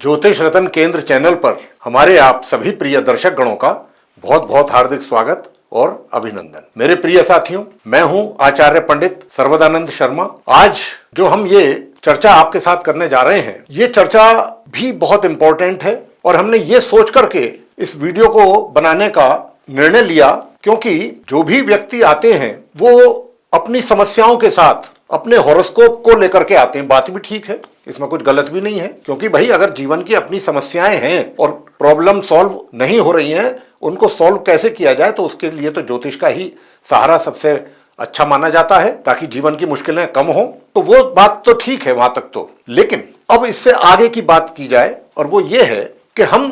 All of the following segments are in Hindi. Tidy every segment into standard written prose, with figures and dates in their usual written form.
ज्योतिष रतन केंद्र चैनल पर हमारे आप सभी प्रिय दर्शक गणों का बहुत बहुत हार्दिक स्वागत और अभिनंदन। मेरे प्रिय साथियों, मैं हूं आचार्य पंडित सर्वदानंद शर्मा। आज जो हम ये चर्चा आपके साथ करने जा रहे हैं, ये चर्चा भी बहुत इंपॉर्टेंट है और हमने ये सोच करके इस वीडियो को बनाने का निर्णय लिया क्योंकि जो भी व्यक्ति आते हैं वो अपनी समस्याओं के साथ अपने हॉरोस्कोप को लेकर के आते हैं। बात भी ठीक है, इसमें कुछ गलत भी नहीं है, क्योंकि भाई अगर जीवन की अपनी समस्याएं हैं और प्रॉब्लम सॉल्व नहीं हो रही हैं, उनको सॉल्व कैसे किया जाए, तो उसके लिए तो ज्योतिष का ही सहारा सबसे अच्छा माना जाता है ताकि जीवन की मुश्किलें कम हो। तो वो बात तो ठीक है वहां तक तो, लेकिन अब इससे आगे की बात की जाए और वो ये है कि हम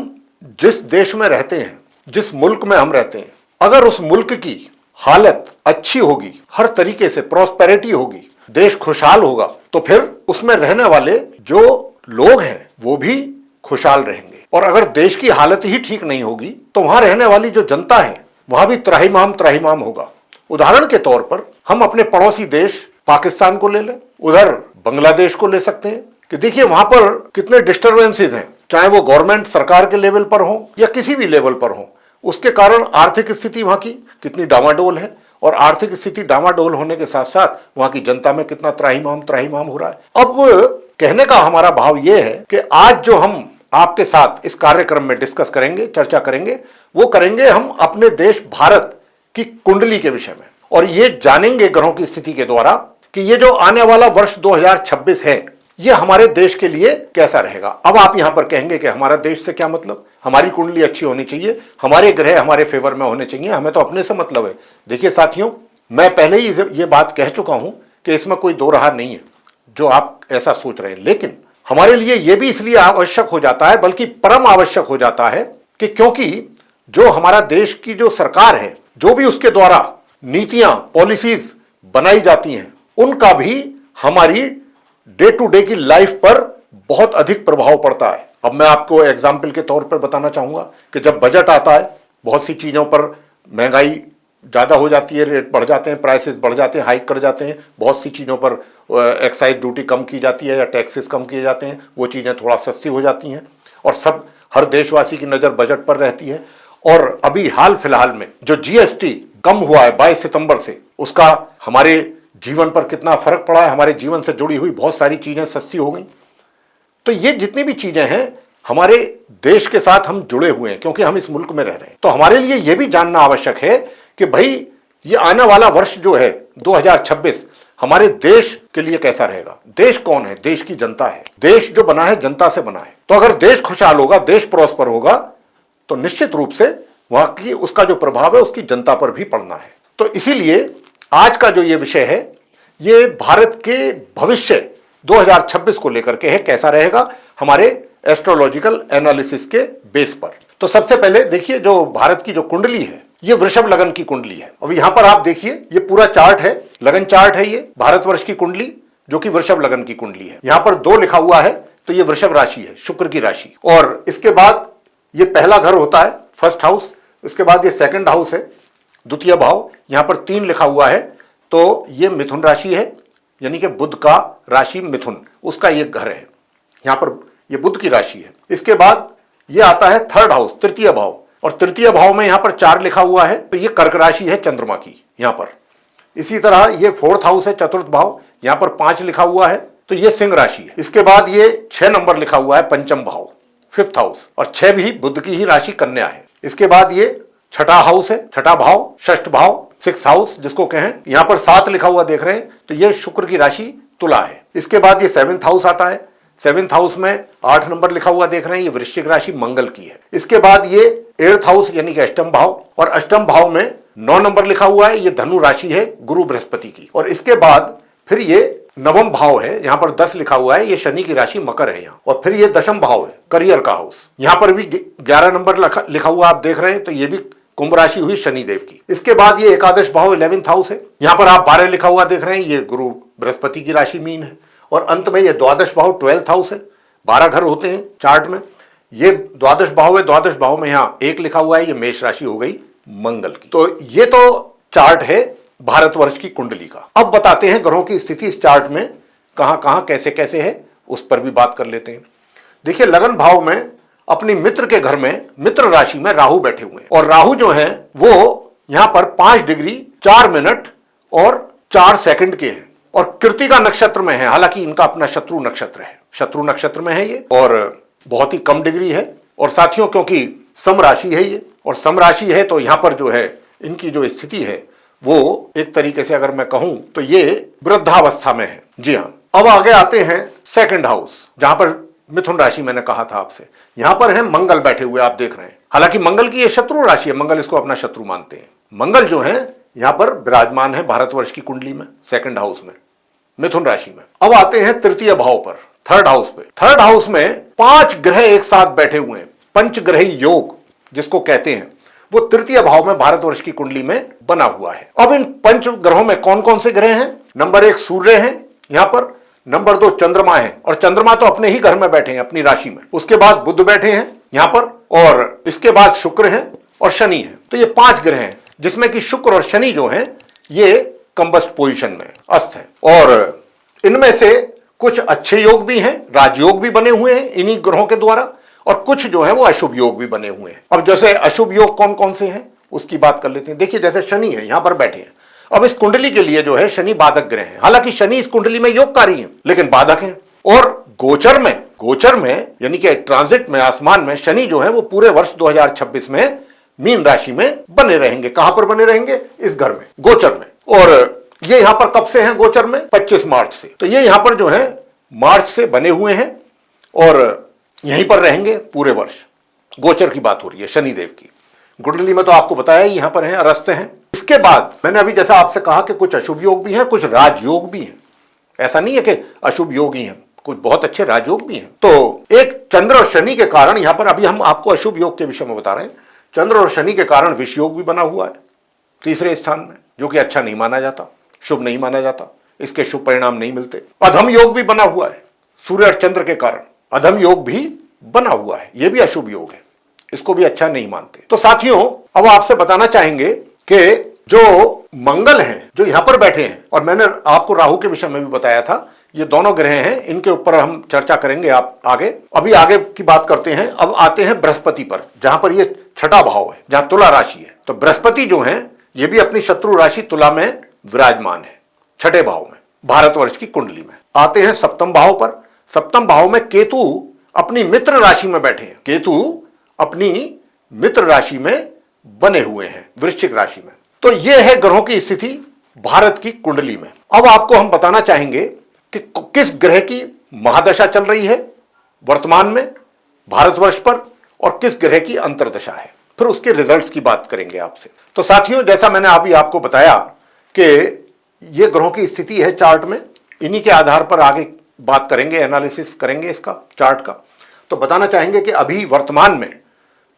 जिस देश में रहते हैं, जिस मुल्क में हम रहते हैं, अगर उस मुल्क की हालत अच्छी होगी, हर तरीके से प्रॉस्पेरिटी होगी, देश खुशहाल होगा, तो फिर उसमें रहने वाले जो लोग हैं वो भी खुशहाल रहेंगे। और अगर देश की हालत ही ठीक नहीं होगी तो वहां रहने वाली जो जनता है वहां भी त्राहिमाम होगा। उदाहरण के तौर पर हम अपने पड़ोसी देश पाकिस्तान को ले लें, उधर बांग्लादेश को ले सकते हैं कि देखिए वहां पर कितने डिस्टर्बेंसेस हैं, चाहे वो गवर्नमेंट सरकार के लेवल पर हो या किसी भी लेवल पर हो। उसके कारण आर्थिक स्थिति वहां की कितनी डामाडोल है और आर्थिक स्थिति डामाडोल होने के साथ साथ वहां की जनता में कितना त्राहिमाम हो रहा है। अब कहने का हमारा भाव यह है कि आज जो हम आपके साथ इस कार्यक्रम में डिस्कस करेंगे, चर्चा करेंगे, वो करेंगे हम अपने देश भारत की कुंडली के विषय में और ये जानेंगे ग्रहों की स्थिति के द्वारा कि ये जो आने वाला वर्ष 2026 है ये हमारे देश के लिए कैसा रहेगा। अब आप यहां पर कहेंगे कि हमारा देश से क्या मतलब, हमारी कुंडली अच्छी होनी चाहिए, हमारे ग्रह हमारे फेवर में होने चाहिए, हमें तो अपने से मतलब है। देखिए साथियों, मैं पहले ही ये बात कह चुका हूं कि इसमें कोई दो राह नहीं है जो आप ऐसा सोच रहे हैं, लेकिन हमारे लिए यह भी इसलिए आवश्यक हो जाता है, बल्कि परम आवश्यक हो जाता है कि क्योंकि जो हमारा देश की जो सरकार है, जो भी उसके द्वारा नीतियां पॉलिसीज बनाई जाती हैं, उनका भी हमारी डे टू डे की लाइफ पर बहुत अधिक प्रभाव पड़ता है। अब मैं आपको एग्जाम्पल के तौर पर बताना चाहूंगा कि जब बजट आता है, बहुत सी चीजों पर महंगाई ज्यादा हो जाती है, रेट बढ़ जाते हैं, प्राइसेस बढ़ जाते हैं, हाइक कर जाते हैं, बहुत सी चीजों पर एक्साइज ड्यूटी कम की जाती है या टैक्सेस कम किए जाते हैं, वो चीजें थोड़ा सस्ती हो जाती हैं और हर देशवासी की नजर बजट पर रहती है। और अभी हाल फिलहाल में जो जीएसटी कम हुआ है 22 सितंबर से, उसका हमारे जीवन पर कितना फर्क पड़ा है, हमारे जीवन से जुड़ी हुई बहुत सारी चीजें सस्ती हो गई। तो ये जितनी भी चीजें हैं हमारे देश के साथ हम जुड़े हुए हैं क्योंकि हम इस मुल्क में रह रहे हैं। तो हमारे लिए यह भी जानना आवश्यक है कि भाई ये आने वाला वर्ष जो है 2026 हमारे देश के लिए कैसा रहेगा। देश कौन है? देश की जनता है। देश जो बना है जनता से बना है। तो अगर देश खुशहाल होगा, देश प्रॉस्पर होगा, तो निश्चित रूप से वहां की उसका जो प्रभाव है उसकी जनता पर भी पड़ना है। तो इसीलिए आज का जो ये विषय है ये भारत के भविष्य 2026 को लेकर के है, कैसा रहेगा हमारे एस्ट्रोलॉजिकल एनालिसिस के बेस पर। तो सबसे पहले देखिए, जो भारत की जो कुंडली है ये वृषभ लगन की कुंडली है। अब यहां पर आप देखिए ये पूरा चार्ट है, लगन चार्ट है, ये भारतवर्ष की कुंडली जो कि वृषभ लगन की कुंडली है। यहां पर 2 लिखा हुआ है तो ये वृषभ राशि है, शुक्र की राशि। और इसके बाद ये पहला घर होता है, फर्स्ट हाउस। इसके बाद ये सेकंड हाउस है, द्वितीय भाव। यहां पर 3 लिखा हुआ है तो ये मिथुन राशि है, यानी कि बुध का राशि मिथुन, उसका ये घर है। यहां पर ये बुध की राशि है। इसके बाद ये आता है थर्ड हाउस, तृतीय भाव, और तृतीय भाव में यहां पर 4 लिखा हुआ है तो ये कर्क राशि है चंद्रमा की यहां पर। इसी तरह ये फोर्थ हाउस है, चतुर्थ भाव, यहां पर 5 लिखा हुआ है तो ये सिंह राशि है। इसके बाद ये 6 नंबर लिखा हुआ है, पंचम भाव, फिफ्थ हाउस, और 6 भी बुध की ही राशि कन्या है। इसके बाद ये छठा हाउस है, छठा भाव, षष्ठ भाव, 6th हाउस जिसको कहें। यहां पर 7 लिखा हुआ देख रहे हैं तो ये शुक्र की राशि तुला है। इसके बाद ये 7th हाउस आता है, 7th हाउस में 8 नंबर लिखा हुआ देख रहे हैं, ये वृश्चिक राशि मंगल की है। इसके बाद ये 8th हाउस यानी कि अष्टम भाव, और अष्टम भाव में 9 नंबर लिखा हुआ है, ये धनु राशि है गुरु बृहस्पति की। और इसके बाद फिर ये नवम भाव है, यहां पर 10 लिखा हुआ है, ये शनि की राशि मकर है यहाँ। और फिर ये दशम भाव है, करियर का हाउस, यहां पर भी 11 नंबर लिखा हुआ आप देख रहे हैं तो ये भी कुंभ राशि हुई शनिदेव की। इसके बाद ये एकादश भाव 11th हाउस है, यहां पर आप 12 लिखा हुआ देख रहे हैं, ये गुरु बृहस्पति की राशि मीन है। और अंत में ये द्वादश भाव 12th हाउस है। 12 घर होते हैं चार्ट में, ये द्वादश भाव है, द्वादश भाव में यहाँ 1 लिखा हुआ है, ये मेष राशि हो गई मंगल की। तो ये तो चार्ट है भारतवर्ष की कुंडली का। अब बताते हैं ग्रहों की स्थिति इस चार्ट में कहां कहां कैसे कैसे है, उस पर भी बात कर लेते हैं। देखिए लगन भाव में अपनी मित्र के घर में मित्र राशि में राहु बैठे हुए हैं और राहु जो है वो यहां पर 5 डिग्री 4 मिनट और 4 सेकंड के हैं और कृत्तिका नक्षत्र में है। हालांकि इनका अपना शत्रु नक्षत्र है, शत्रु नक्षत्र में है ये और बहुत ही कम डिग्री है। और साथियों क्योंकि सम राशि है ये और सम राशि है तो यहां पर जो है इनकी जो स्थिति है वो एक तरीके से अगर मैं कहूं तो ये वृद्धावस्था में है। जी हाँ, अब आगे आते हैं सेकंड हाउस, जहां पर मिथुन राशि मैंने कहा था आपसे। यहां पर है मंगल बैठे हुए, आप देख रहे हैं। हालांकि मंगल की ये शत्रु राशि है, मंगल इसको अपना शत्रु मानते हैं। मंगल जो है यहां पर विराजमान है भारतवर्ष की कुंडली में, सेकंड हाउस में, मिथुन राशि में। अब आते हैं तृतीय भाव पर, थर्ड हाउस पे। थर्ड हाउस में 5 ग्रह एक साथ बैठे हुए हैं, पंचग्रही योग जिसको कहते हैं, वो तृतीय भाव में भारतवर्ष की कुंडली में बना हुआ है। अब इन पंच ग्रहों में कौन कौन से ग्रह हैं? नंबर 1 सूर्य है यहां पर, नंबर 2 चंद्रमा है और चंद्रमा तो अपने ही घर में बैठे हैं, अपनी राशि में। उसके बाद बुध बैठे हैं यहां पर और इसके बाद शुक्र है और शनि है। तो ये 5 ग्रह हैं जिसमें कि शुक्र और शनि जो हैं ये कंबस्ट पोजीशन में अस्त है और इनमें से कुछ अच्छे योग भी हैं, राजयोग भी बने हुए हैं इन्हीं ग्रहों के द्वारा और कुछ जो है वो अशुभ योग भी बने हुए हैं। अब जैसे अशुभ योग कौन कौन से हैं उसकी बात कर लेते हैं। देखिए जैसे शनि है यहां पर बैठे हैं। अब इस कुंडली के लिए जो है शनि बाधक ग्रह है। हालांकि शनि इस कुंडली में योगकारी है लेकिन बाधक है। और गोचर में यानी कि ट्रांजिट में, आसमान में शनि जो है वो पूरे वर्ष 2026 में मीन राशि में बने रहेंगे। कहां पर बने रहेंगे? इस घर में, गोचर में। और ये यहां पर कब से हैं गोचर में? 25 मार्च से। तो ये यहां पर जो है मार्च से बने हुए हैं और यहीं पर रहेंगे पूरे वर्ष। गोचर की बात हो रही है शनिदेव की। कुंडली में तो आपको बताया यहां पर हैं, अरस्त हैं। इसके बाद मैंने अभी जैसा आपसे कहा कि कुछ अशुभ योग भी हैं, कुछ राजयोग भी हैं। ऐसा नहीं है कि अशुभ योग ही हैं, कुछ बहुत अच्छे राजयोग भी हैं। तो एक चंद्र और शनि के कारण यहां पर, अभी हम आपको अशुभ योग के विषय में बता रहे हैं, चंद्र और शनि के कारण विष योग भी बना हुआ है तीसरे स्थान में, जो कि अच्छा नहीं माना जाता, शुभ नहीं माना जाता, इसके शुभ परिणाम नहीं मिलते। अधम योग भी बना हुआ है सूर्य और चंद्र के कारण, अधम योग भी बना हुआ है, यह भी अशुभ योग है, इसको भी अच्छा नहीं मानते। तो साथियों अब आपसे बताना चाहेंगे कि जो मंगल हैं जो यहां पर बैठे हैं, और मैंने आपको राहु के विषय में भी बताया था, ये दोनों ग्रह हैं, इनके ऊपर हम चर्चा करेंगे आप आगे। अभी आगे की बात करते हैं। अब आते हैं बृहस्पति पर, जहां पर ये छठा भाव है, जहां तुला राशि है। तो बृहस्पति जो है ये भी अपनी शत्रु राशि तुला में विराजमान है, छठे भाव में, भारतवर्ष की कुंडली में। आते हैं सप्तम भाव पर। सप्तम भाव में केतु अपनी मित्र राशि में बैठे हैं, केतु अपनी मित्र राशि में बने हुए हैं, वृश्चिक राशि में। तो यह है ग्रहों की स्थिति भारत की कुंडली में। अब आपको हम बताना चाहेंगे कि किस ग्रह की महादशा चल रही है वर्तमान में भारतवर्ष पर और किस ग्रह की अंतर्दशा है, फिर उसके रिजल्ट्स की बात करेंगे आपसे। तो साथियों जैसा मैंने अभी आपको बताया कि ये ग्रहों की स्थिति है चार्ट में, इन्हीं के आधार पर आगे बात करेंगे, एनालिसिस करेंगे इसका, चार्ट का। तो बताना चाहेंगे कि अभी वर्तमान में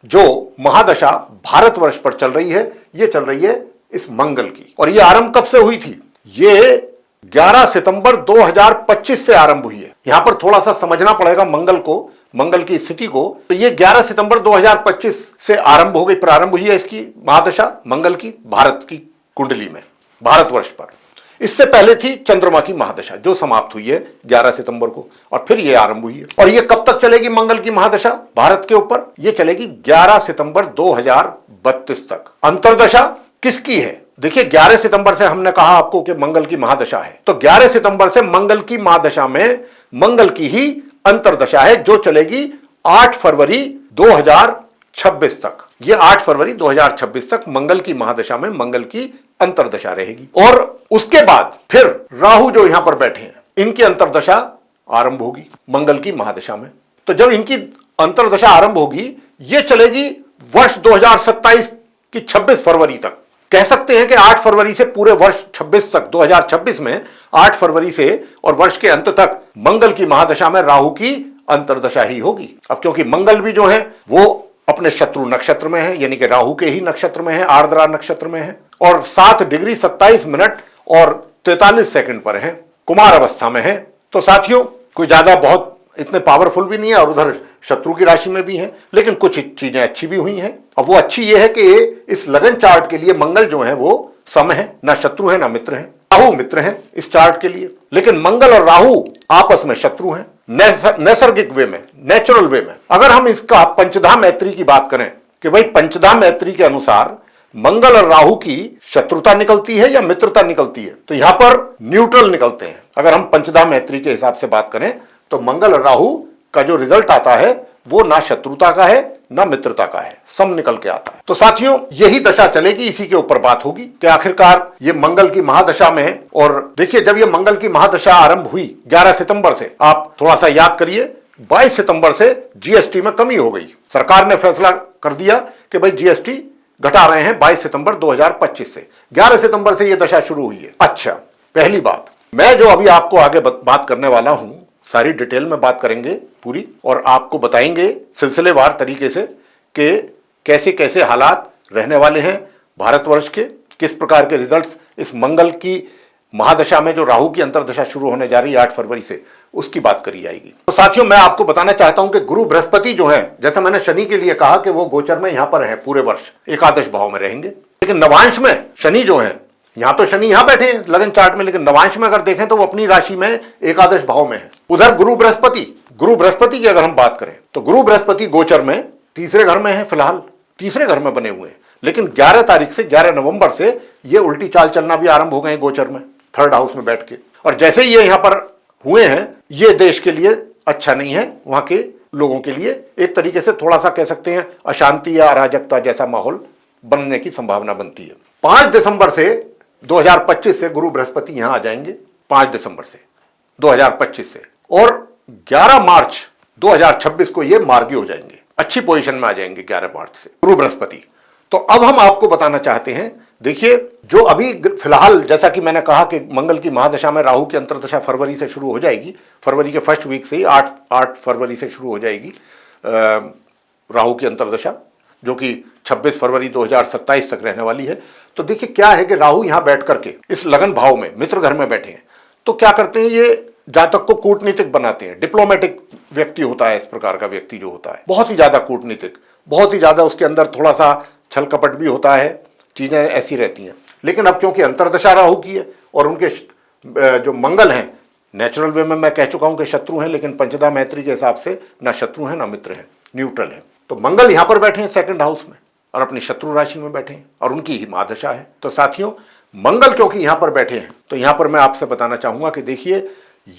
जो महादशा भारतवर्ष पर चल रही है, ये चल रही है इस मंगल की। और ये आरंभ कब से हुई थी? ये 11 सितंबर 2025 से आरंभ हुई है। यहां पर थोड़ा सा समझना पड़ेगा मंगल को, मंगल की स्थिति को। तो ये 11 सितंबर 2025 से आरंभ हो गई, प्रारंभ हुई है इसकी महादशा मंगल की, भारत की कुंडली में, भारतवर्ष पर। इससे पहले थी चंद्रमा की महादशा जो समाप्त हुई है 11 सितंबर को, और फिर ये आरंभ हुई है। और ये कब तक चलेगी मंगल की महादशा भारत के ऊपर? ये चलेगी 11 सितंबर 2032 तक। अंतर्दशा किसकी है? देखिए 11 सितंबर से हमने कहा आपको कि मंगल की महादशा है, तो 11 सितंबर से मंगल की महादशा में मंगल की ही अंतर्दशा है जो चलेगी 8 फरवरी 2026 तक। ये 8 फरवरी 2026 तक मंगल की महादशा में मंगल की अंतर्दशा रहेगी। और उसके बाद फिर राहु जो यहां पर बैठे हैं, इनकी अंतर्दशा आरंभ होगी मंगल की महादशा में। तो जब इनकी अंतर्दशा आरंभ होगी, ये चलेगी वर्ष 2027 की 26 फरवरी तक। कह सकते हैं कि 8 फरवरी से पूरे वर्ष 26 तक, 2026 में 8 फरवरी से और वर्ष के अंत तक मंगल की महादशा में राहु की अंतर्दशा ही होगी। अब क्योंकि मंगल भी जो है वो अपने शत्रु नक्षत्र में है, यानी कि राहु के ही नक्षत्र में है, आर्द्रा नक्षत्र में है, और 7 डिग्री 27 मिनट और 43 सेकंड पर है, कुमार अवस्था में है। तो साथियों कोई ज्यादा बहुत इतने पावरफुल भी नहीं है और उधर शत्रु की राशि में भी है, लेकिन कुछ चीजें अच्छी भी हुई हैं। अब वो अच्छी ये है कि इस लगन चार्ट के लिए मंगल जो है वो सम है, ना शत्रु है ना मित्र है। राहु मित्र है इस चार्ट के लिए, लेकिन मंगल और राहु आपस में शत्रु हैं। नैसर्गिक वे में, नेचुरल वे में। अगर हम इसका पंचधा मैत्री की बात करें कि भाई पंचधा मैत्री के अनुसार मंगल और राहु की शत्रुता निकलती है या मित्रता निकलती है, तो यहां पर न्यूट्रल निकलते हैं। अगर हम पंचधा मैत्री के हिसाब से बात करें तो मंगल और राहु का जो रिजल्ट आता है वो ना शत्रुता का है ना मित्रता का है, सम निकल के आता है। तो साथियों यही दशा चलेगी, इसी के ऊपर बात होगी कि आखिरकार ये मंगल की महादशा में है। और देखिए जब ये मंगल की महादशा आरंभ हुई 11 सितंबर से, आप थोड़ा सा याद करिए, 22 सितंबर से जीएसटी में कमी हो गई। सरकार ने फैसला कर दिया कि भाई जीएसटी घटा रहे हैं 22 सितंबर 2025 से। 11 सितंबर से यह दशा शुरू हुई है। अच्छा, पहली बात, मैं जो अभी आपको आगे बात करने वाला हूं सारी डिटेल में बात करेंगे पूरी, और आपको बताएंगे सिलसिलेवार तरीके से कि कैसे कैसे हालात रहने वाले हैं भारतवर्ष के, किस प्रकार के रिजल्ट्स इस मंगल की महादशा में जो राहु की अंतर्दशा शुरू होने जा रही है 8 फरवरी से, उसकी बात करी जाएगी। तो साथियों मैं आपको बताना चाहता हूं कि गुरु बृहस्पति जो है, जैसे मैंने शनि के लिए कहा कि वो गोचर में यहां पर है, पूरे वर्ष एकादश भाव में रहेंगे, लेकिन नवांश में शनि जो है, यहां तो शनि यहां बैठे हैं लगन चार्ट में, लेकिन नवांश में अगर देखें तो वो अपनी राशि में एकादश भाव में है। उधर गुरु बृहस्पति की अगर हम बात करें तो गुरु बृहस्पति गोचर में तीसरे घर में है, फिलहाल तीसरे घर में बने हुए हैं, लेकिन 11 तारीख से 11 नवंबर से ये उल्टी चाल चलना भी आरंभ हो गए हैं गोचर में, थर्ड हाउस में बैठ के। और जैसे ही ये यहां पर हुए हैं, ये देश के लिए अच्छा नहीं है, वहां के लोगों के लिए एक तरीके से थोड़ा सा कह सकते हैं अशांति या अराजकता जैसा माहौल बनने की संभावना बनती है। 5 दिसंबर से 2025 से गुरु बृहस्पति यहां आ जाएंगे, 5 दिसंबर से 2025 से, और 11 मार्च 2026 को ये मार्गी हो जाएंगे, अच्छी पोजीशन में आ जाएंगे 11 मार्च से गुरु बृहस्पति। तो अब हम आपको बताना चाहते हैं, देखिए जो अभी फिलहाल जैसा कि मैंने कहा कि मंगल की महादशा में राहु की अंतर्दशा फरवरी से शुरू हो जाएगी, फरवरी के फर्स्ट वीक से ही 8 फरवरी से शुरू हो जाएगी राहु की अंतर्दशा, जो कि 26 फरवरी 2027 तक रहने वाली है। तो देखिए क्या है कि राहु यहां बैठ करके इस लगन भाव में मित्र घर में बैठे हैं, तो क्या करते हैं, ये जातक को कूटनीतिक बनाते हैं, डिप्लोमेटिक व्यक्ति होता है इस प्रकार का व्यक्ति जो होता है, बहुत ही ज्यादा कूटनीतिक, बहुत ही ज्यादा उसके अंदर थोड़ा सा छल कपट भी होता है, चीजें ऐसी रहती हैं। लेकिन अब क्योंकि अंतर्दशा राहु की है और उनके जो मंगल हैं, नेचुरल वे में मैं कह चुका हूं कि शत्रु हैं, लेकिन पंचधा मैत्री के हिसाब से ना शत्रु हैं ना मित्र हैं, न्यूट्रल हैं। तो मंगल यहां पर बैठे हैं सेकंड हाउस में और अपनी शत्रु राशि में बैठे हैं और उनकी ही महादशा है। तो साथियों मंगल क्योंकि यहां पर बैठे हैं, तो यहां पर मैं आपसे बताना चाहूंगा कि देखिए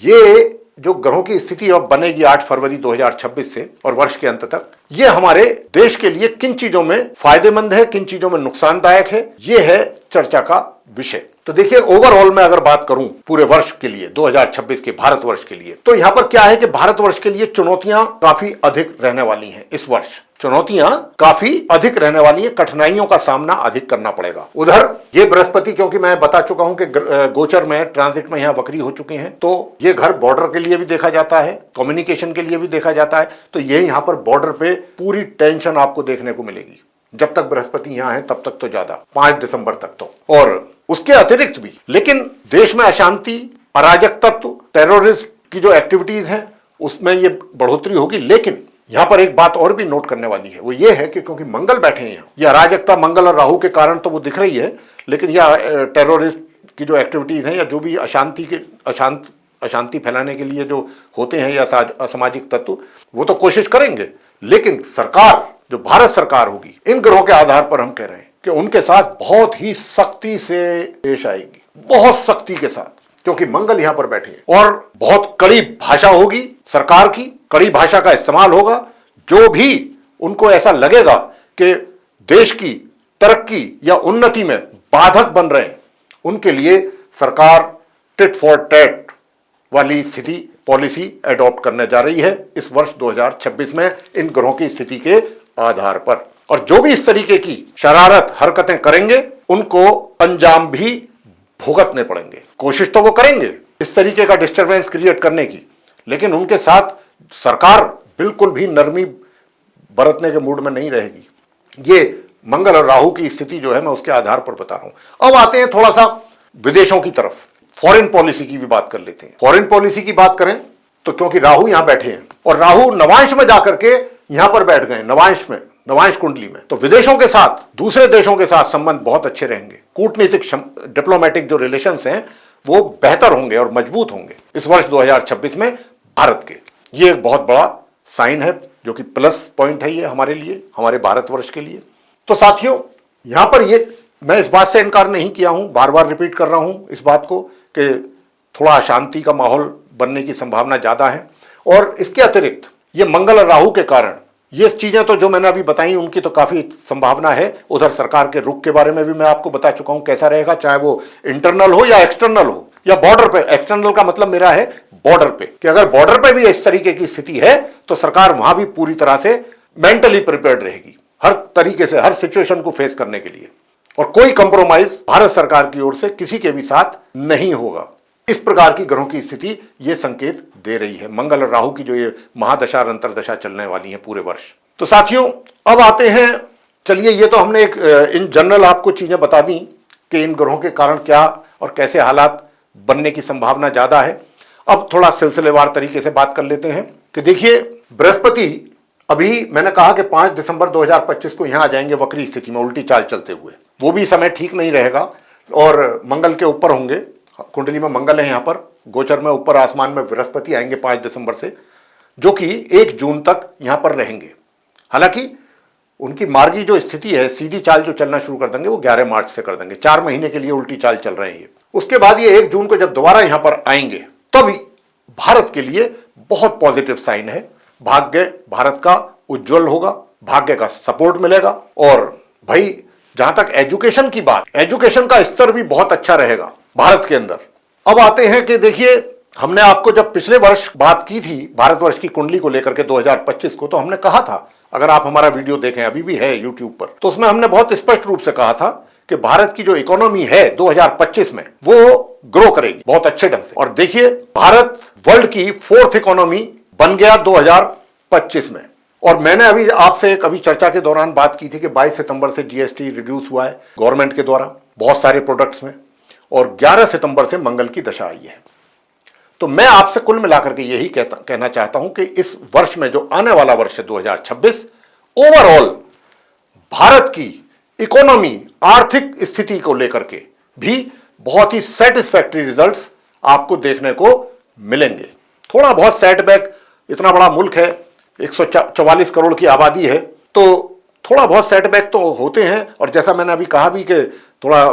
ये जो ग्रहों की स्थिति अब बनेगी 8 फरवरी 2026 से और वर्ष के अंत तक, ये हमारे देश के लिए किन चीजों में फायदेमंद है, किन चीजों में नुकसानदायक है, ये है चर्चा का विषय। तो देखिए ओवरऑल में अगर बात करूं पूरे वर्ष के लिए 2026 के भारतवर्ष के लिए, तो यहां पर क्या है कि भारतवर्ष के लिए चुनौतियां काफी अधिक रहने वाली हैं। इस वर्ष चुनौतियां काफी अधिक रहने वाली हैं, कठिनाइयों का सामना अधिक करना पड़ेगा। उधर ये बृहस्पति, क्योंकि मैं बता चुका हूं कि गोचर में ट्रांजिट में यहां वक्री हो चुके हैं, तो ये घर बॉर्डर के लिए भी देखा जाता है, कम्युनिकेशन के लिए भी देखा जाता है। तो ये यहां पर बॉर्डर पे पूरी टेंशन आपको देखने को मिलेगी जब तक बृहस्पति यहां है, तब तक तो ज्यादा 5 दिसंबर तक तो, और उसके अतिरिक्त भी। लेकिन देश में अशांति, अराजक तत्व, टेररिस्ट की जो एक्टिविटीज हैं उसमें ये बढ़ोतरी होगी। लेकिन यहां पर एक बात और भी नोट करने वाली है, वो ये है कि क्योंकि मंगल बैठे हैं, ये अराजकता मंगल और राहु के कारण तो वो दिख रही है, लेकिन यह टेररिस्ट की जो एक्टिविटीज हैं या जो भी अशांति फैलाने के लिए जो होते हैं या असामाजिक तत्व, वो तो कोशिश करेंगे। लेकिन सरकार, जो भारत सरकार होगी, इन ग्रहों के आधार पर हम कह रहे हैं कि उनके साथ बहुत ही सख्ती से पेश आएगी, बहुत सख्ती के साथ, क्योंकि मंगल यहां पर बैठे हैं। और बहुत कड़ी भाषा होगी सरकार की, कड़ी भाषा का इस्तेमाल होगा। जो भी उनको ऐसा लगेगा कि देश की तरक्की या उन्नति में बाधक बन रहे हैं, उनके लिए सरकार टिट फॉर टैट वाली स्थिति, पॉलिसी एडॉप्ट करने जा रही है इस वर्ष 2026 में इन ग्रहों की स्थिति के आधार पर। और जो भी इस तरीके की शरारत हरकतें करेंगे, उनको अंजाम भी भुगतने पड़ेंगे। कोशिश तो वो करेंगे इस तरीके का डिस्टरबेंस क्रिएट करने की, लेकिन उनके साथ सरकार बिल्कुल भी नरमी बरतने के मूड में नहीं रहेगी। ये मंगल और राहु की स्थिति जो है, मैं उसके आधार पर बता रहा हूं। अब आते हैं थोड़ा सा विदेशों की तरफ, फॉरेन पॉलिसी की भी बात कर लेते हैं। फॉरेन पॉलिसी की बात करें तो क्योंकि राहु यहां बैठे हैं और राहु नवांश में जाकर के यहां पर बैठ गए, नवांश कुंडली में, तो विदेशों के साथ, दूसरे देशों के साथ संबंध बहुत अच्छे रहेंगे। कूटनीतिक डिप्लोमेटिक जो रिलेशंस हैं वो बेहतर होंगे और मजबूत होंगे इस वर्ष 2026 में भारत के। ये एक बहुत बड़ा साइन है, जो कि प्लस पॉइंट है ये हमारे लिए, हमारे भारतवर्ष के लिए। तो साथियों, यहां पर ये मैं इस बात से इनकार नहीं किया हूं, बार बार रिपीट कर रहा हूं इस बात को कि थोड़ा अशांति का माहौल बनने की संभावना ज्यादा है। और इसके अतिरिक्त ये मंगल और राहु के कारण ये चीजें तो जो मैंने अभी बताई उनकी तो काफी संभावना है। उधर सरकार के रुख के बारे में भी मैं आपको बता चुका हूं कैसा रहेगा, चाहे वो इंटरनल हो या एक्सटर्नल हो या बॉर्डर पे। एक्सटर्नल का मतलब मेरा है बॉर्डर पे, कि अगर बॉर्डर पे भी इस तरीके की स्थिति है तो सरकार वहां भी पूरी तरह से मेंटली प्रिपेयर्ड रहेगी, हर तरीके से हर सिचुएशन को फेस करने के लिए। और कोई कंप्रोमाइज भारत सरकार की ओर से किसी के भी साथ नहीं होगा। इस प्रकार की ग्रहों की स्थिति ये संकेत दे रही है, मंगल और राहु की जो ये महादशा और अंतरदशा चलने वाली है पूरे वर्ष। तो साथियों, अब आते हैं, चलिए ये तो हमने एक इन जनरल आपको चीजें बता दी कि इन ग्रहों के कारण क्या और कैसे हालात बनने की संभावना ज्यादा है। अब थोड़ा सिलसिलेवार तरीके से बात कर लेते हैं कि देखिए, बृहस्पति अभी मैंने कहा कि 5 दिसंबर 2025 को यहां आ जाएंगे वक्री स्थिति में, उल्टी चाल चलते हुए। वो भी समय ठीक नहीं रहेगा और मंगल के ऊपर होंगे, कुंडली में मंगल है, यहां पर गोचर में ऊपर आसमान में बृहस्पति आएंगे 5 दिसंबर से, जो कि 1 जून तक यहां पर रहेंगे। हालांकि उनकी मार्गी जो स्थिति है, सीधी चाल जो चलना शुरू कर देंगे वो 11 मार्च से कर देंगे। 4 महीने के लिए उल्टी चाल चल रहे हैं ये। उसके बाद ये 1 जून को जब दोबारा यहां पर आएंगे तभी भारत के लिए बहुत पॉजिटिव साइन है। भाग्य भारत का उज्जवल होगा, भाग्य का सपोर्ट मिलेगा। और भाई जहां तक एजुकेशन की बात, एजुकेशन का स्तर भी बहुत अच्छा रहेगा भारत के अंदर। अब आते हैं कि देखिए, हमने आपको जब पिछले वर्ष बात की थी भारतवर्ष की कुंडली को लेकर के 2025 को, तो हमने कहा था, अगर आप हमारा वीडियो देखें, अभी भी है यूट्यूब पर, तो उसमें हमने बहुत स्पष्ट रूप से कहा था कि भारत की जो इकोनॉमी है 2025 में वो ग्रो करेगी बहुत अच्छे ढंग से। और देखिए, भारत वर्ल्ड की 4th इकोनॉमी बन गया 2025 में। और मैंने अभी आपसे कभी चर्चा के दौरान बात की थी कि 22 सितंबर से जीएसटी रिड्यूस हुआ है गवर्नमेंट के द्वारा बहुत सारे प्रोडक्ट्स में, और 11 सितंबर से मंगल की दशा आई है। तो मैं आपसे कुल मिलाकर के यही कहना चाहता हूं कि इस वर्ष में, जो आने वाला वर्ष है 2026, ओवरऑल भारत की इकोनॉमी, आर्थिक स्थिति को लेकर के भी बहुत ही सेटिस्फैक्टरी रिजल्ट्स आपको देखने को मिलेंगे। थोड़ा बहुत सेटबैक, इतना बड़ा मुल्क है, 144 करोड़ की आबादी है, तो थोड़ा बहुत सेटबैक तो होते हैं। और जैसा मैंने अभी कहा भी कि थोड़ा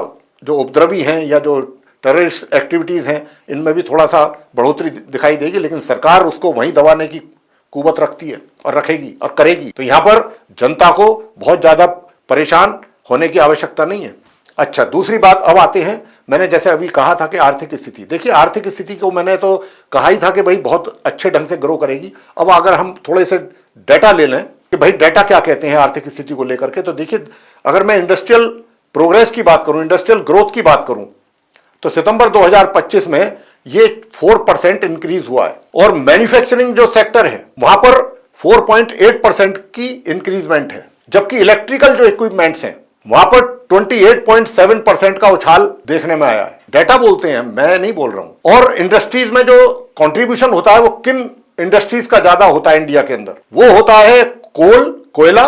जो उपद्रवी हैं या जो टेररिस्ट एक्टिविटीज़ हैं, इनमें भी थोड़ा सा बढ़ोतरी दिखाई देगी, लेकिन सरकार उसको वहीं दबाने की कुवत रखती है और रखेगी और करेगी। तो यहाँ पर जनता को बहुत ज़्यादा परेशान होने की आवश्यकता नहीं है। अच्छा, दूसरी बात, अब आते हैं, मैंने जैसे अभी कहा था कि आर्थिक स्थिति, देखिए आर्थिक स्थिति को मैंने तो कहा ही था कि भाई बहुत अच्छे ढंग से ग्रो करेगी। अब अगर हम थोड़े से डाटा ले लें कि भाई डाटा क्या कहते हैं आर्थिक स्थिति को लेकर के, तो देखिए, अगर मैं इंडस्ट्रियल प्रोग्रेस की बात करूं, इंडस्ट्रियल ग्रोथ की बात करूं, तो सितंबर 2025 में ये 4% इंक्रीज हुआ है। और मैन्युफैक्चरिंग जो सेक्टर है वहां पर 4.8% की इंक्रीजमेंट है, जबकि इलेक्ट्रिकल जो इक्विपमेंट्स हैं वहां पर 28.7% का उछाल देखने में आया है। डाटा बोलते हैं, मैं नहीं बोल रहा हूं। और इंडस्ट्रीज में जो कंट्रीब्यूशन होता है वो किन इंडस्ट्रीज का ज्यादा होता है इंडिया के अंदर, वो होता है कोल, कोयला,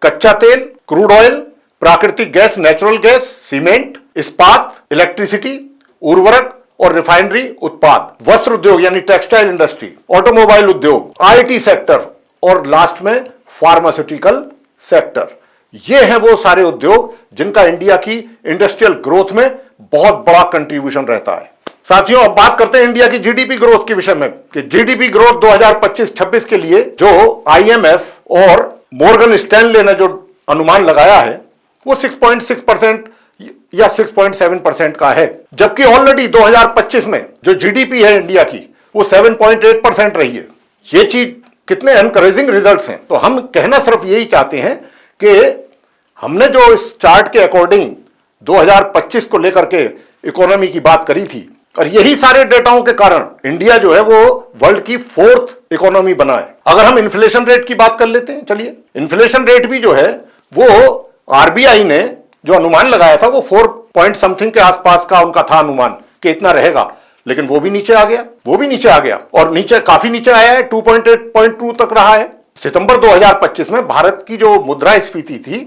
कच्चा तेल, क्रूड ऑयल, प्राकृतिक गैस, नेचुरल गैस, सीमेंट, इस्पात, इलेक्ट्रिसिटी, उर्वरक और रिफाइनरी उत्पाद, वस्त्र उद्योग यानी टेक्सटाइल इंडस्ट्री, ऑटोमोबाइल उद्योग, आईटी सेक्टर और लास्ट में फार्मास्यूटिकल सेक्टर। ये हैं वो सारे उद्योग जिनका इंडिया की इंडस्ट्रियल ग्रोथ में बहुत बड़ा कंट्रीब्यूशन रहता है। साथियों, अब बात करते हैं इंडिया की जीडीपी ग्रोथ के विषय में कि जीडीपी ग्रोथ 2025-26 के लिए जो आईएमएफ और मॉर्गन स्टैनले ने जो अनुमान लगाया है वो 6.6% या 6.7% का है, जबकि ऑलरेडी 2025 में जो जीडीपी है इंडिया की वो 7.8% रही है। ये चीज कितने एनकरेजिंग रिजल्ट्स हैं। तो हम कहना सिर्फ यही चाहते हैं कि हमने जो इस चार्ट के अकॉर्डिंग 2025 को लेकर के इकोनॉमी की बात करी थी, और यही सारे डेटाओं के कारण इंडिया जो है वो वर्ल्ड की 4th इकोनॉमी बना है। अगर हम इन्फ्लेशन रेट की बात कर लेते हैं, चलिए, इन्फ्लेशन रेट भी जो है वो आरबीआई ने जो अनुमान लगाया था वो 4 पॉइंट समथिंग के आसपास का उनका था अनुमान कि इतना रहेगा, लेकिन वो भी नीचे आ गया, वो भी नीचे आ गया, और नीचे काफी नीचे आया है, 2.8.2 तक रहा है। सितंबर 2025 में भारत की जो मुद्रास्फीति थी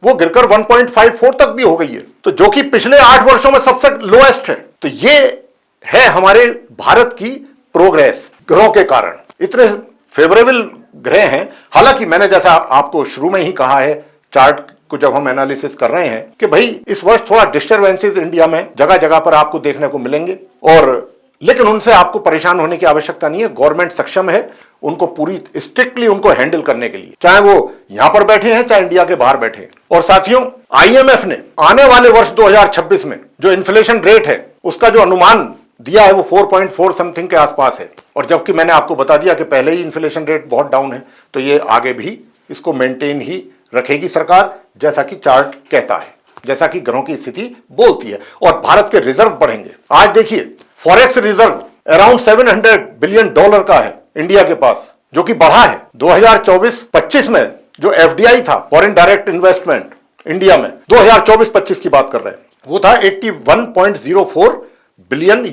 वो गिरकर 1.54 तक भी हो गई है, तो जो कि पिछले 8 वर्षों में सबसे लोएस्ट है। तो ये है हमारे भारत की प्रोग्रेस ग्रोथ के कारण। इतने फेवरेबल ग्रह हैं। हालांकि मैंने जैसा आपको शुरू में ही कहा है, चार्ट को जब हम एनालिसिस कर रहे हैं कि भाई इस वर्ष थोड़ा डिस्टर्बेंसेस इंडिया में जगह जगह पर आपको देखने को मिलेंगे, और लेकिन उनसे आपको परेशान होने की आवश्यकता नहीं है। गवर्नमेंट सक्षम है उनको पूरी स्ट्रिक्टली उनको हैंडल करने के लिए, चाहे वो यहां पर बैठे हैं चाहे इंडिया के बाहर बैठे हैं। और साथियों, आईएमएफ ने आने वाले वर्ष 2026 में जो इन्फ्लेशन रेट है उसका जो अनुमान दिया है वो 4.4 समथिंग के आसपास है, और जबकि मैंने आपको बता दिया कि पहले ही इन्फ्लेशन रेट बहुत डाउन है, तो ये आगे भी इसको मेंटेन ही रखेगी सरकार, जैसा कि चार्ट कहता है, जैसा कि ग्रहों की स्थिति बोलती है। और भारत के रिजर्व बढ़ेंगे। आज देखिए फॉरेक्स रिजर्व अराउंड $700 बिलियन का है इंडिया के पास, जो कि बढ़ा है। 2024-25 में जो एफडीआई था, फॉरेन डायरेक्ट इन्वेस्टमेंट इंडिया में, 2024-25 की बात कर रहे हैं, वो था $81.04 बिलियन।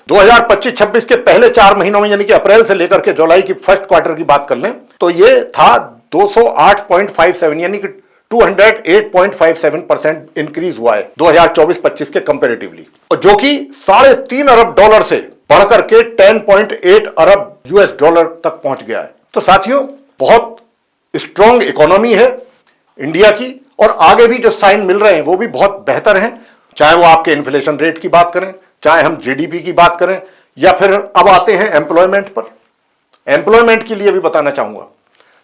2025-26 के पहले 4 महीनों में, यानी कि अप्रैल से लेकर के जुलाई की फर्स्ट क्वार्टर की बात कर लें तो ये था 208.57, यानी कि 208.57% इंक्रीज हुआ है 2024-25 के कंपैरेटिवली, और जो कि $3.5 अरब से बढ़कर के $10.8 अरब तक पहुंच गया है। तो साथियों, बहुत स्ट्रॉन्ग इकोनॉमी है इंडिया की, और आगे भी जो साइन मिल रहे हैं वो भी बहुत बेहतर हैं, चाहे वो आपके इन्फ्लेशन रेट की बात करें, चाहे हम जीडीपी की बात करें, या फिर अब आते हैं एम्प्लॉयमेंट पर। एम्प्लॉयमेंट के लिए भी बताना चाहूंगा,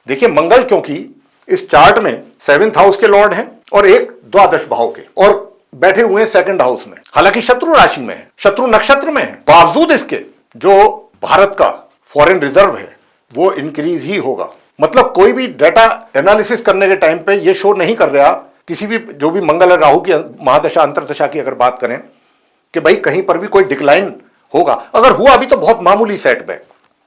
देखिए मंगल क्योंकि इस चार्ट में 7th हाउस के लॉर्ड हैं और एक द्वादश भाव के, और बैठे हुए हैं 2nd हाउस में, हालांकि शत्रु राशि में है, शत्रु नक्षत्र में है, बावजूद इसके जो भारत का फॉरेन रिजर्व है वो इंक्रीज ही होगा। मतलब कोई भी डेटा एनालिसिस करने के टाइम पे ये शो नहीं कर रहा, किसी भी जो भी मंगल और राहु की महादशा अंतरदशा की अगर बात करें कि भाई कहीं पर भी कोई डिक्लाइन होगा, अगर हुआ भी तो बहुत मामूली सेटबैक,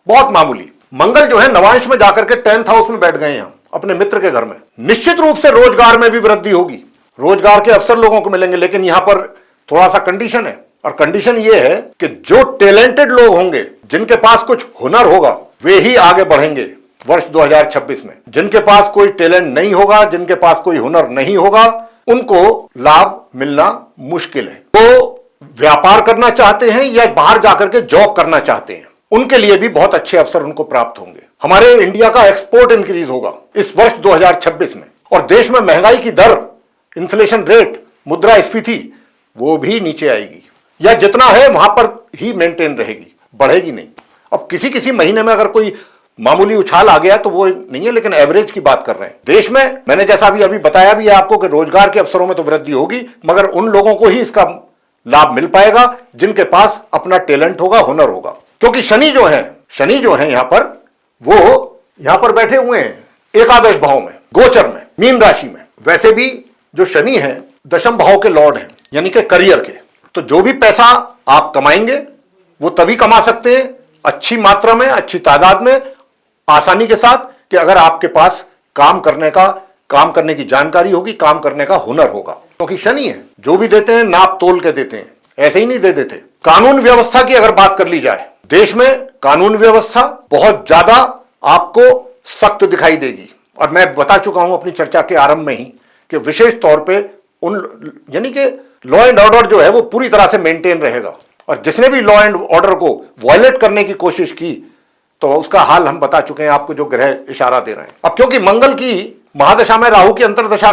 बहुत मामूली। मंगल जो है नवांश में जाकर के 10th हाउस में बैठ गए हैं अपने मित्र के घर में। निश्चित रूप से रोजगार में भी वृद्धि होगी, रोजगार के अवसर लोगों को मिलेंगे, लेकिन यहां पर थोड़ा सा कंडीशन है, और कंडीशन ये है कि जो टैलेंटेड लोग होंगे, जिनके पास कुछ हुनर होगा, वे ही आगे बढ़ेंगे वर्ष 2026 में। जिनके पास कोई टैलेंट नहीं होगा, जिनके पास कोई हुनर नहीं होगा, उनको लाभ मिलना मुश्किल है। तो व्यापार करना चाहते हैं या बाहर जाकर के जॉब करना चाहते हैं, उनके लिए भी बहुत अच्छे अवसर उनको प्राप्त होंगे। हमारे इंडिया का एक्सपोर्ट इंक्रीज होगा इस वर्ष 2026 में, और देश में महंगाई की दर, इन्फ्लेशन रेट, मुद्रास्फीति वो भी नीचे आएगी, या जितना है वहां पर ही मेंटेन रहेगी, बढ़ेगी नहीं। अब किसी किसी महीने में अगर कोई मामूली उछाल आ गया तो वो नहीं है, लेकिन एवरेज की बात कर रहे हैं। देश में मैंने जैसा अभी बताया भी है आपको कि रोजगार के अवसरों में तो वृद्धि होगी, मगर उन लोगों को ही इसका लाभ मिल पाएगा जिनके पास अपना टैलेंट होगा, हुनर होगा। क्योंकि शनि जो है यहां पर, वो यहां पर बैठे हुए हैं एकादश भाव में, गोचर में, मीन राशि में। वैसे भी जो शनि है 10th भाव के लॉर्ड हैं, यानी कि करियर के। तो जो भी पैसा आप कमाएंगे वो तभी कमा सकते हैं अच्छी मात्रा में, अच्छी तादाद में, आसानी के साथ, कि अगर आपके पास काम करने की जानकारी होगी, काम करने का हुनर होगा। क्योंकि शनि है, जो भी देते हैं नाप तोल के देते हैं, ऐसे ही नहीं दे देते। कानून व्यवस्था की अगर बात कर ली जाए, देश में कानून व्यवस्था बहुत ज्यादा आपको सख्त दिखाई देगी, और मैं बता चुका हूं अपनी चर्चा के आरंभ में ही कि विशेष तौर पे यानी कि लॉ एंड ऑर्डर जो है वो पूरी तरह से मेंटेन रहेगा, और जिसने भी लॉ एंड ऑर्डर को वायलेट करने की कोशिश की तो उसका हाल हम बता चुके हैं आपको, जो ग्रह इशारा दे रहे हैं। अब क्योंकि मंगल की महादशा में राहु की अंतरदशा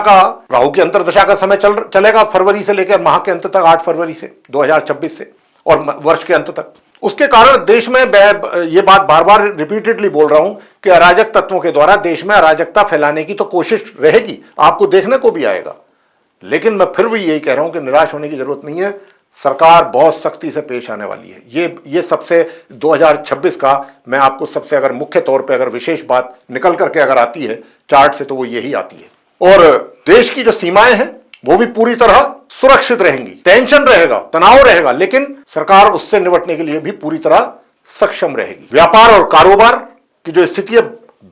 का समय चलेगा फरवरी से लेकर माह के अंत तक, 8 फरवरी से 2026 से, और वर्ष के अंत तक। उसके कारण देश में, ये बात बार बार रिपीटेडली बोल रहा हूं कि अराजक तत्वों के द्वारा देश में अराजकता फैलाने की तो कोशिश रहेगी, आपको देखने को भी आएगा। लेकिन मैं फिर भी यही कह रहा हूं कि निराश होने की जरूरत नहीं है, सरकार बहुत सख्ती से पेश आने वाली है। ये सबसे 2026 का मैं आपको सबसे अगर मुख्य तौर पे अगर विशेष बात निकल करके अगर आती है चार्ट से, तो वो यही आती है। और देश की जो सीमाएं हैं वो भी पूरी तरह सुरक्षित रहेंगी। टेंशन रहेगा, तनाव रहेगा, लेकिन सरकार उससे निपटने के लिए भी पूरी तरह सक्षम रहेगी। व्यापार और कारोबार की जो स्थिति है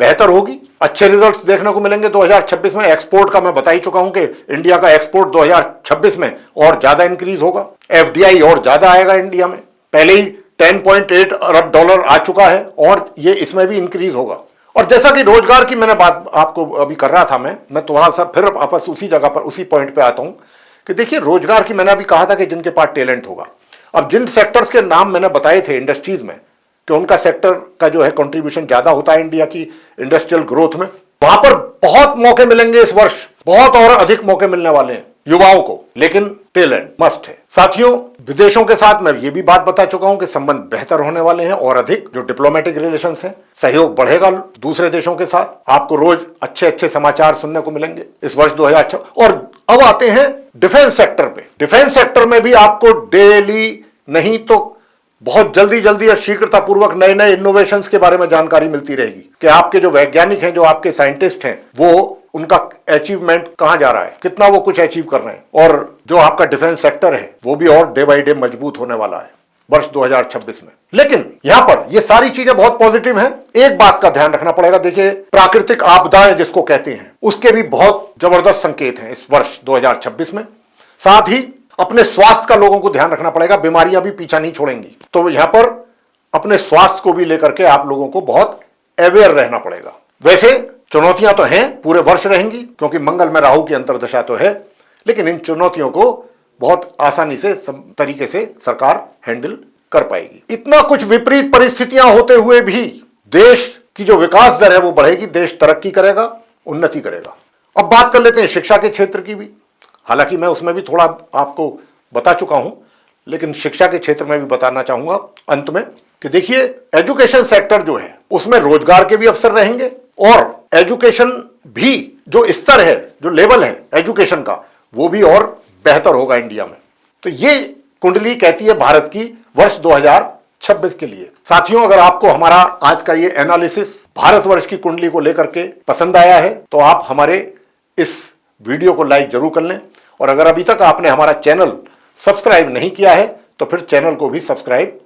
बेहतर होगी, अच्छे रिजल्ट्स देखने को मिलेंगे 2026 में। एक्सपोर्ट का मैं बता ही चुका हूं कि इंडिया का एक्सपोर्ट 2026 में और ज्यादा इंक्रीज होगा, एफडीआई और ज्यादा आएगा इंडिया में। पहले ही $10.8 अरब आ चुका है, और ये इसमें भी इंक्रीज होगा। और जैसा कि रोजगार की मैंने बात आपको अभी कर रहा था, मैं थोड़ा सा फिर वापस उसी जगह पर, उसी पॉइंट पे आता हूं कि देखिए रोजगार की मैंने अभी कहा था कि जिनके पास टैलेंट होगा। अब जिन सेक्टर्स के नाम मैंने बताए थे इंडस्ट्रीज में कि उनका सेक्टर का जो है कंट्रीब्यूशन ज्यादा होता है इंडिया की इंडस्ट्रियल ग्रोथ में, वहां पर बहुत मौके मिलेंगे इस वर्ष, बहुत और अधिक मौके मिलने वाले हैं युवाओं को, लेकिन टेल एंड मस्ट है। साथियों, विदेशों के साथ मैं ये भी बात बता चुका हूं कि संबंध बेहतर होने वाले हैं और अधिक जो डिप्लोमेटिक रिलेशंस हैं, सहयोग बढ़ेगा दूसरे देशों के साथ। आपको रोज अच्छे अच्छे समाचार सुनने को मिलेंगे इस वर्ष 2006। और अब आते हैं डिफेंस सेक्टर पे। डिफेंस सेक्टर में भी आपको डेली नहीं तो बहुत जल्दी जल्दी और शीघ्रतापूर्वक नए नए इनोवेशंस के बारे में जानकारी मिलती रहेगी कि आपके जो वैज्ञानिक हैं, जो आपके साइंटिस्ट हैं, वो उनका अचीवमेंट कहां जा रहा है, कितना वो कुछ अचीव कर रहे हैं, और जो आपका डिफेंस सेक्टर है वो भी और डे बाय डे मजबूत होने वाला है वर्ष 2026 में। लेकिन यहां पर ये सारी चीजें बहुत पॉजिटिव हैं। एक बात का ध्यान रखना पड़ेगा, देखिए प्राकृतिक आपदाएं जिसको कहते हैं, उसके भी बहुत जबरदस्त संकेत हैं इस वर्ष 2026 में। साथ ही अपने स्वास्थ्य का लोगों को ध्यान रखना पड़ेगा, बीमारियां भी पीछा नहीं छोड़ेंगी। तो यहां पर अपने स्वास्थ्य को भी लेकर के आप लोगों को बहुत अवेयर रहना पड़ेगा। वैसे चुनौतियां तो हैं, पूरे वर्ष रहेंगी, क्योंकि मंगल में राहु की अंतर्दशा तो है, लेकिन इन चुनौतियों को बहुत आसानी से तरीके से सरकार हैंडल कर पाएगी। इतना कुछ विपरीत परिस्थितियां होते हुए भी देश की जो विकास दर है वो बढ़ेगी, देश तरक्की करेगा, उन्नति करेगा। अब बात कर लेते हैं शिक्षा के क्षेत्र की भी। हालांकि मैं उसमें भी थोड़ा आपको बता चुका हूं, लेकिन शिक्षा के क्षेत्र में भी बताना चाहूंगा अंत में कि देखिए एजुकेशन सेक्टर जो है उसमें रोजगार के भी अवसर रहेंगे, और एजुकेशन भी जो स्तर है, जो लेवल है एजुकेशन का, वो भी और बेहतर होगा इंडिया में। तो ये कुंडली कहती है भारत की वर्ष 2026 के लिए। साथियों, अगर आपको हमारा आज का ये एनालिसिस भारतवर्ष की कुंडली को लेकर के पसंद आया है तो आप हमारे इस वीडियो को लाइक जरूर कर लें, और अगर अभी तक आपने हमारा चैनल सब्सक्राइब नहीं किया है तो फिर चैनल को भी सब्सक्राइब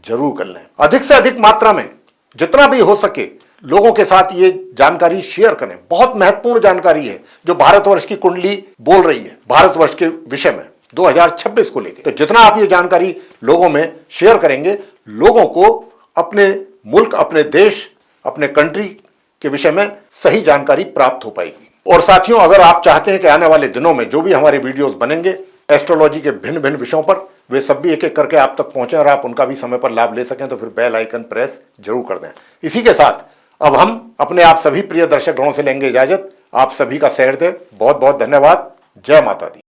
जरूर कर लें। अधिक से अधिक मात्रा में जितना भी हो सके लोगों के साथ ये जानकारी शेयर करें। बहुत महत्वपूर्ण जानकारी है जो भारतवर्ष की कुंडली बोल रही है भारतवर्ष के विषय में 2026 को लेकर। तो जितना आप ये जानकारी लोगों में शेयर करेंगे, लोगों को अपने मुल्क, अपने देश, अपने कंट्री के विषय में सही जानकारी प्राप्त हो पाएगी। और साथियों, अगर आप चाहते हैं कि आने वाले दिनों में जो भी हमारे वीडियोस बनेंगे एस्ट्रोलॉजी के भिन्न भिन्न विषयों पर, वे सब भी एक एक करके आप तक पहुंचे और आप उनका भी समय पर लाभ ले सकें, तो फिर बेल आइकन प्रेस जरूर कर दें। इसी के साथ अब हम अपने आप सभी प्रिय दर्शक गणों से लेंगे इजाजत। आप सभी का सहृदय बहुत बहुत धन्यवाद। जय माता दी।